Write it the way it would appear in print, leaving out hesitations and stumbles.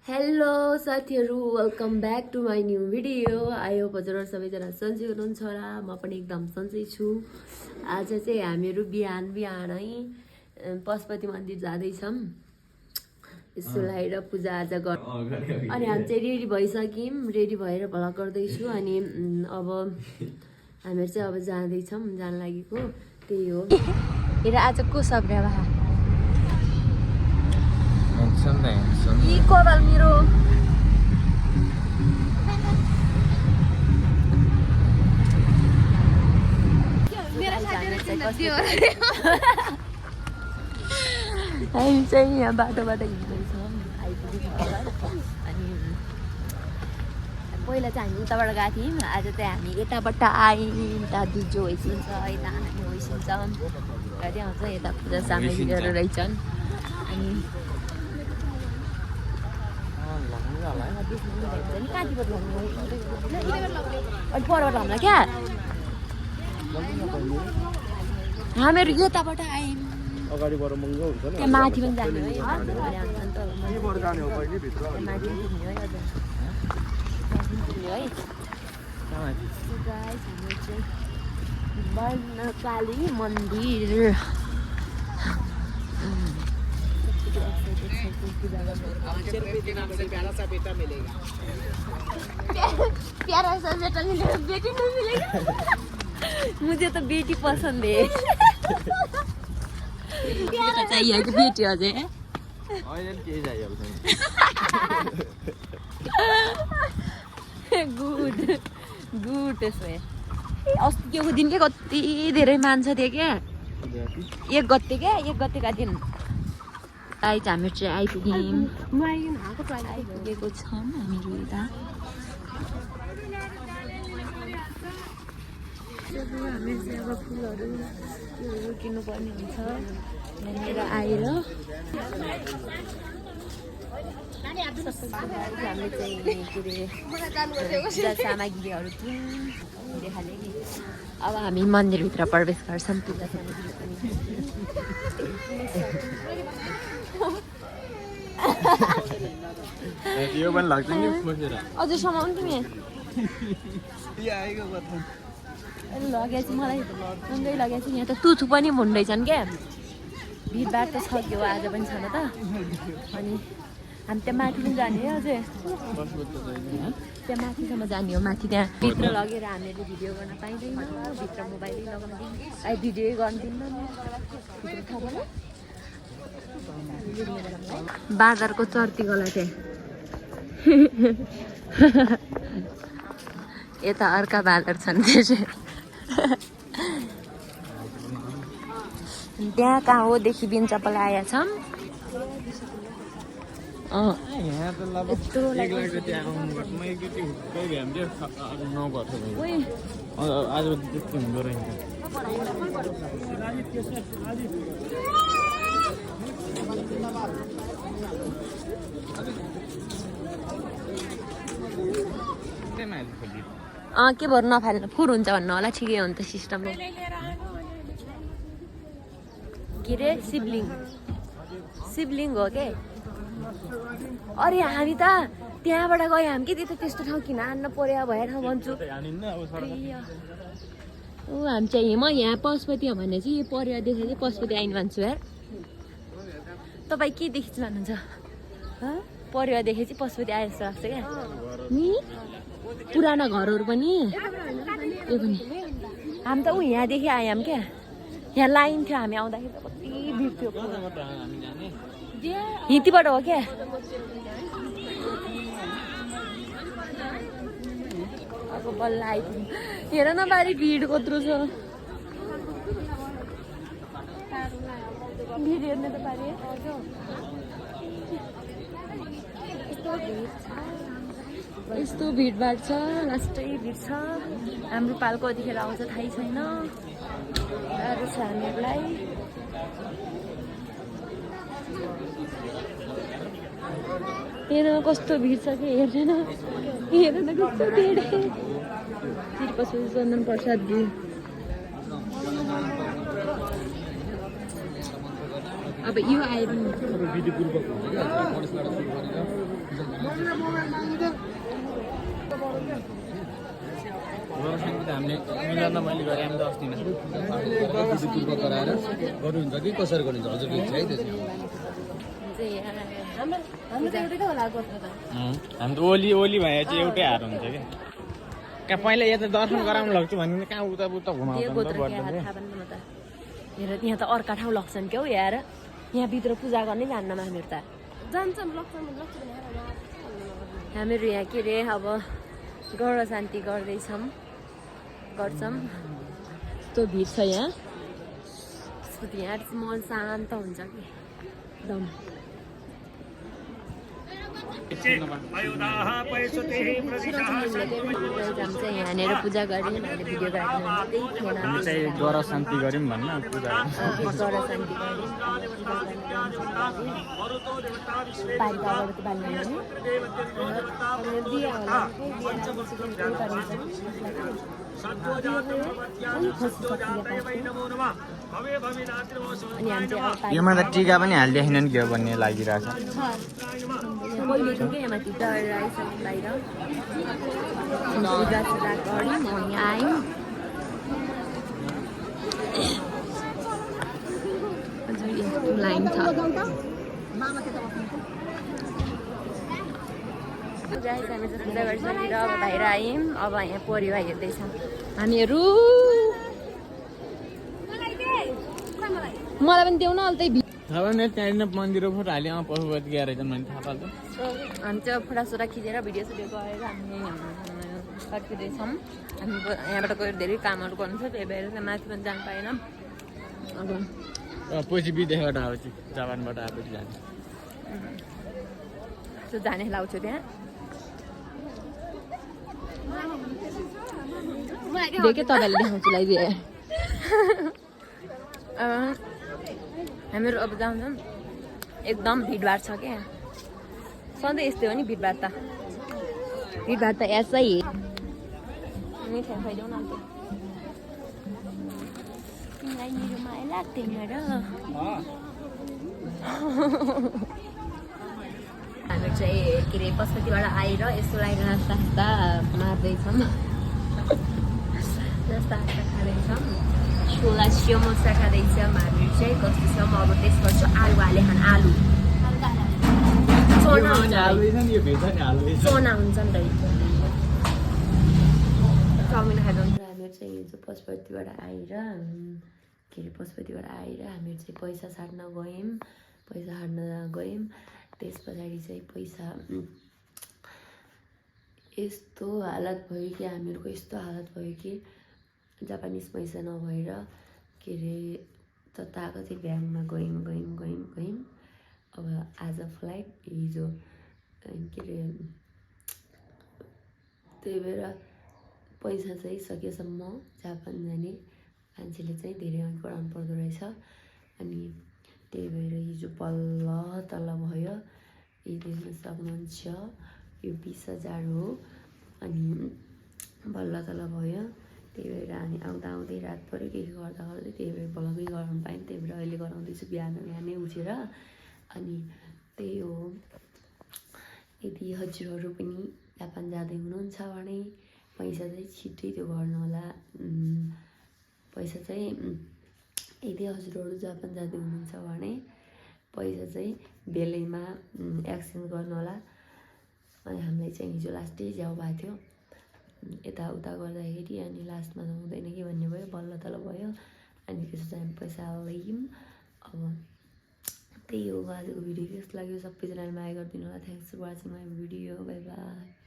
Hello साथीहरू, welcome back to my new video. I hope हजुरहरू सबैजना सन्चै हुनुहुन्छ होला। म पनि एकदम सन्चै छु। आज चाहिँ हामीहरू बिहानै पशुपति मन्दिर जाँदैछौँ। यसो लगाएर पूजाआजा गर अनि हामी चाहिँ रेडी भइसक्यौँ। रेडी भएर भ्लग गर्दैछु। अनि अब हामीहरू चाहिँ अब जाँदैछौँ, जान लागेको त्यही हो। हेर आज को सब्रे भा यी कोरल मेरो हामी चाहिँ यहाँ बाटोबाट हिँड्दैछौँ। अनि पहिला चाहिँ हामी उताबाट गएको थियौँ। आज चाहिँ हामी यताबाट आयौँ। दाजु जो होइसिन्छ, यता हामी होइसिन्छौँ। त्यहाँ आउँछ यता पूजा सामग्रीहरू रहेछन्। अनि परबाट हामीलाई क्या हामीहरू यताबाट आयौँ। अगाडिबाट महँगो हुन्छ नि। त्यहाँ माथि पनि जाने है। वर्णकाली मन्दिर प्यारा सा बेटा मिलेगा, बेटी नहीं मिलेगा। मुझे तो बेटी पसंद है। बेटा चाहिए कि बेटी अझै गुड गुड। त्यसो अस्तिको दिन के कति धेरै मान्छ थियो क्या। एक गतेका दिन आइज हामीहरू चाहिँ आइपुगेको छौँ। हामीहरू यता हामीहरू चाहिँ अब फुलहरू किन्नुपर्ने हुन्छ भनेर आएर हामीले चाहिँ के अरे पूजा सामग्रीहरू देखाले नि। अब हामी मन्दिरभित्र प्रवेश गर्छौँ। पूजा सामग्री यो पनि लाग्छ नि बसेर अझै समाउनु तिमी लगेको छु। मलाई सँगै लगेको छु। यहाँ त तुथु पनि हुँदैछन् क्या। भिडभाड त छ के हो, आज पनि छैन त। अनि हामी त्यहाँ माथि पनि जाने हो। अझै त्यहाँ माथिसम्म जाने हो। माथि त्यहाँ भित्र लगेर हामीहरूले भिडियो गर्न पाइँदैन। भित्र मोबाइलै लगाउन दिनु, भिडियो गर्न दिन्न। बाँदरको चर्ती गला चाहिँ यता अर्का बाँदर छन्। त्यहाँ कहाँ हो देखि बिन्चप्पल आएका छौँ। आज त्यस्तो हुँदो रहेछ। के भएर नफाल्नु फुर हुन्छ भन्नु होला। ठिकै हो नि त सिस्टम। के अरे शिवलिङ्ग हो के। अरे हामी त त्यहाँबाट गयो। हामी के त्यस्तो ठाउँ किन हान्न पर्यो भएर भन्छु। ऊ हामी चाहिँ म यहाँ पशुपति हो भने चाहिँ यो परेवा देखेर चाहिँ पशुपति आइनु भन्छु यार। तपाईँ के देखिन्छ भन्नुहुन्छ? परेवा देखे चाहिँ पशुपति आए जस्तो लाग्छ क्या नि। पुरानो घरहरू पनि त्यो पनि हामी त ऊ यहाँदेखि आयौँ क्या। यहाँ लाइन थियो हामी आउँदाखेरि त कति भिड थियो। हितीबाट हो क्या। अब बल्ल आइपुग्नु। हेर न बारी भिड कत्रो छ। भिड हेर्ने त बारी यस्तो भिडभाड छ। लास्टै भिड छ। हाम्रो पालको कतिखेर आउँछ थाहै छैन। गाह्रो छ हामीहरूलाई। हेर कस्तो भिड छ कि हेर्दैन कस्तो भिड। तिरुपति चन्दन प्रसाद जी अब यो आयो पनि हामीले मिलन मैले गरेँ हामी त अस्ति नै पूर्व गराएर गर्नुहुन्छ कि कसरी गर्नुहुन्छ हजुरको इच्छा है त्यसमा हामी त ओली ओली भए चाहिँ एउटै हार हुन्छ क्या कहाँ पहिला यता दर्शन गराउनु लाग्छु भने कहाँ उता उता घुमाउँछ हेर यहाँ त अर्का ठाउँ लग्छन् क्या हौ यार यहाँभित्र पूजा गर्नै जान्नमा हामीहरू त हामीहरू यहाँ के अरे अब गौर शान्ति गर्छौँ यस्तो भिड छ यहाँ यहाँ मन शान्त हुन्छ कि एकदम यहाँनिर पूजा गऱ्यौँ हामीले भिडियो हामी चाहिँ गर शान्ति गऱ्यौँ भन्न पूजा गौर शान्ति योमा त टिका पनि हालिदिएन के हो भन्ने लागिरहेछ पहिलेको क्या माथि डर आइसक्यो बाहिर पूजासुजा गऱ्यौँ हामी आयौँ लाइन छ हामी पूजा गरिसकेर अब बाहिर आयौँ अब यहाँ परिवार हेर्दैछौँ हामीहरू मलाई पनि देऊ न अहिले थाहा भएन त्यहाँनिर मन्दिर फोटो हाल्यो पशुपति गएर रहेछन् मैले थाहा पाएको हामी चाहिँ फोटासोटा खिचेर भिडियो सिडियो गरेर हामी फर्किँदैछौँ हामी यहाँबाट गएर धेरै कामहरू गर्नु छ त्यही भएर माथि पनि जानु पाएनौँ पछि विदेशबाट आउँछु जापानबाट आएपछि जाने त्यो जाने लाउँछु त्यहाँ देखेँ तपाईँले देखाउँछु लगाइदिए हामीहरू अब जान्छौँ एकदम भिडभाड छ क्या सधैँ यस्तै हो नि भिडभाड त यसै मिठाई खुवाइदेऊ न तिमीलाई मेरो माया लाग्दैन र हामी चाहिँ के अरे पशुपतिबाट आएर यसो लाएर नास्ता नास्ता मार्दैछौँ नास्ता खाँदैछौँ छोला समोसा खाँदैछौँ हामी चाहिँ कस्तो छ अब त्यसपछि आलु हाले खान आलु चना हुन्छ नि त चाउमिन खाइदिन्छ हामीहरू चाहिँ हिजो पशुपतिबाट आएर हामीहरू चाहिँ पैसा साट्न गयौँ त्यस पछाडि चाहिँ पैसा यस्तो हालत भयो कि हामीहरूको यस्तो हालत भयो कि जापानिज पैसा नभएर के अरे जताकतै ब्याङ्कमा गयौँ अब आज फ्लाइट हिजो के अरे त्यही भएर पैसा चाहिँ सकेसम्म जापान जाने मान्छेले चाहिँ धेरै गराउनु पर्दो रहेछ अनि त्यही भएर हिजो बल्ल तल्ल भयो यी देख्न सक्नुहुन्छ यो 20,000 हो अनि बल्ल तल्ल भयो त्यही भएर हामी आउँदै रात पऱ्यो के गर्दा त्यही भएर ब्लगै गराउनु पाएँ त्यही भएर अहिले गराउँदैछु बिहानै उठेर अनि त्यही हो यदि हजुरहरू पनि जापान जाँदै हुनुहुन्छ भने पैसा चाहिँ छिट्टै त्यो गर्नु होला पैसा चाहिँ यदि हजुरहरू जापान जाँदै हुनुहुन्छ भने पैसा चाहिँ बेलैमा एक्सचेन्ज गर्नु होला अनि हामीलाई चाहिँ हिजो लास्टै जाउ भएको थियो यताउता गर्दाखेरि अनि लास्टमा त हुँदैन कि भन्ने भयो बल्ल तल्ल भयो अनि त्यसो चाहिँ हामी पैसा हाल्यौँ अब त्यही हो आजको भिडियो कस्तो लाग्यो सबैजनाले माया गरिदिनु होला thanks for watching my video bye by